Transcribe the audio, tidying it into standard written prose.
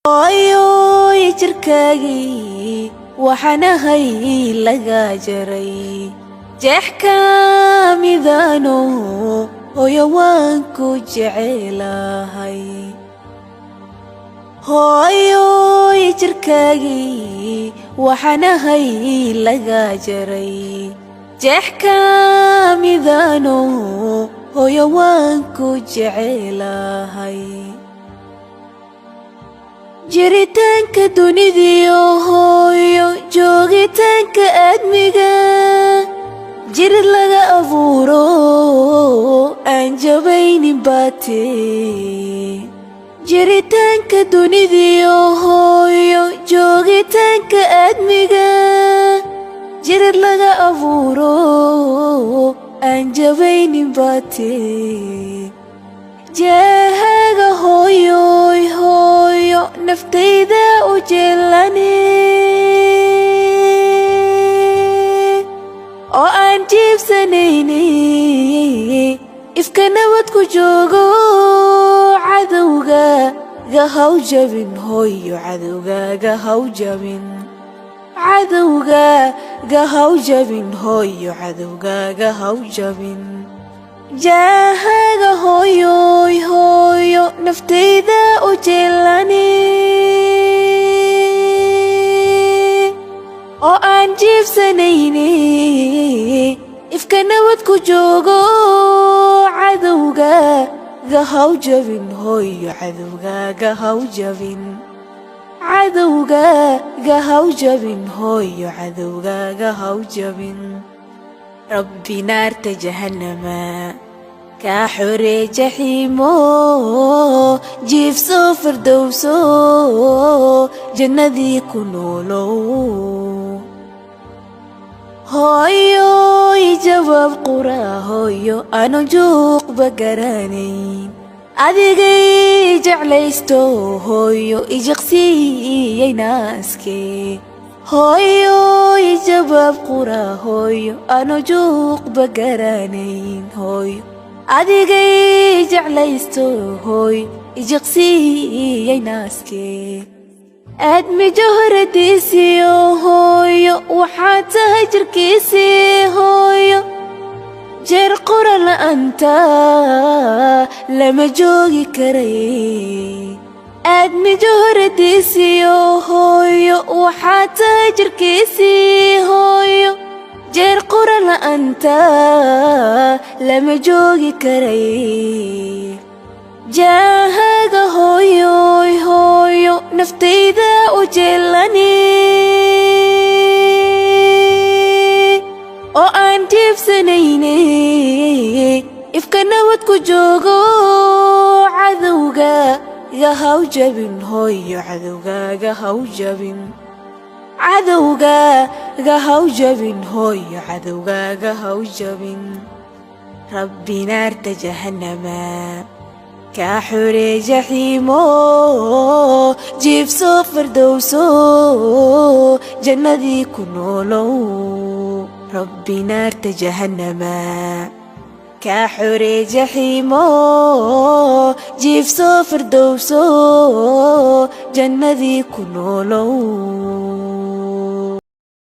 Oyoy jirkaagii waxaan ahay laga jaray jeex ka midaano hooyo waan ku jecelahay hooyoy jirkaagii waxaan ahay laga jaray jeex ka midaano hooyo waan ku jecelahay jiritaanka dunidiyo hooyo joogitaanka aadmiga jirid laga abuuro aan jabaynin baate jiritaanka dunidiyo hooyo joogitaanka aadmiga jirid laga abuuro aan jabaynin baate jaahaga hooyoy hooyo naftayda u jeelane oo aan jiibsanayne ifka nabad ku joogo cadowgaaga haw jabin hooyo cadowgaaga haw jabin cadowgaaga haw jabin hooyo cadowgaaga haw jabin jaahaga hooyoy hooyo naftayda u jeelane oo aan jiibsanayne ifka nabad ku joogo cadowgaaga haw jabin hooyo cadowgaaga haw jabin cadowgaaga haw jabin hooyo cadowgaaga haw jabin ربي نار جهنم كحوري جحيمو جيف صفر دوسو جنة كنولو هايو جواب قرى هايو أنا جوق بقرانين أدقي جعليستو هايو إجقسي ناسكي هايو جواب قرى هايو أنا جوق بقرانين هايو أدقي جعليستو هايو إجقسي ناسكي أدمي جهر ديسيو هايو وحتى هجر كيسي هايو جير قرى لأنتا لما جوغي كري أدمي جهر ديسيو هايو وحتى هجر كيسي هايو جير قرى لأنتا لما جوغي كري جاهاga hooyoy hooyo naftayda u jeelane oo aan jiibsanayne ifka nabad ku joogo cadowgaaga haw jabin hooyo cadowgaaga haw jabin cadowgaaga haw jabin hooyo cadowgaaga haw jabin rabbi naarta jahannama كحوري جحيمو جيف صفر دوسو جنة كنولو ربي نار جهنم كحوري جحيمو جيف صفر دوسو جنة كنولو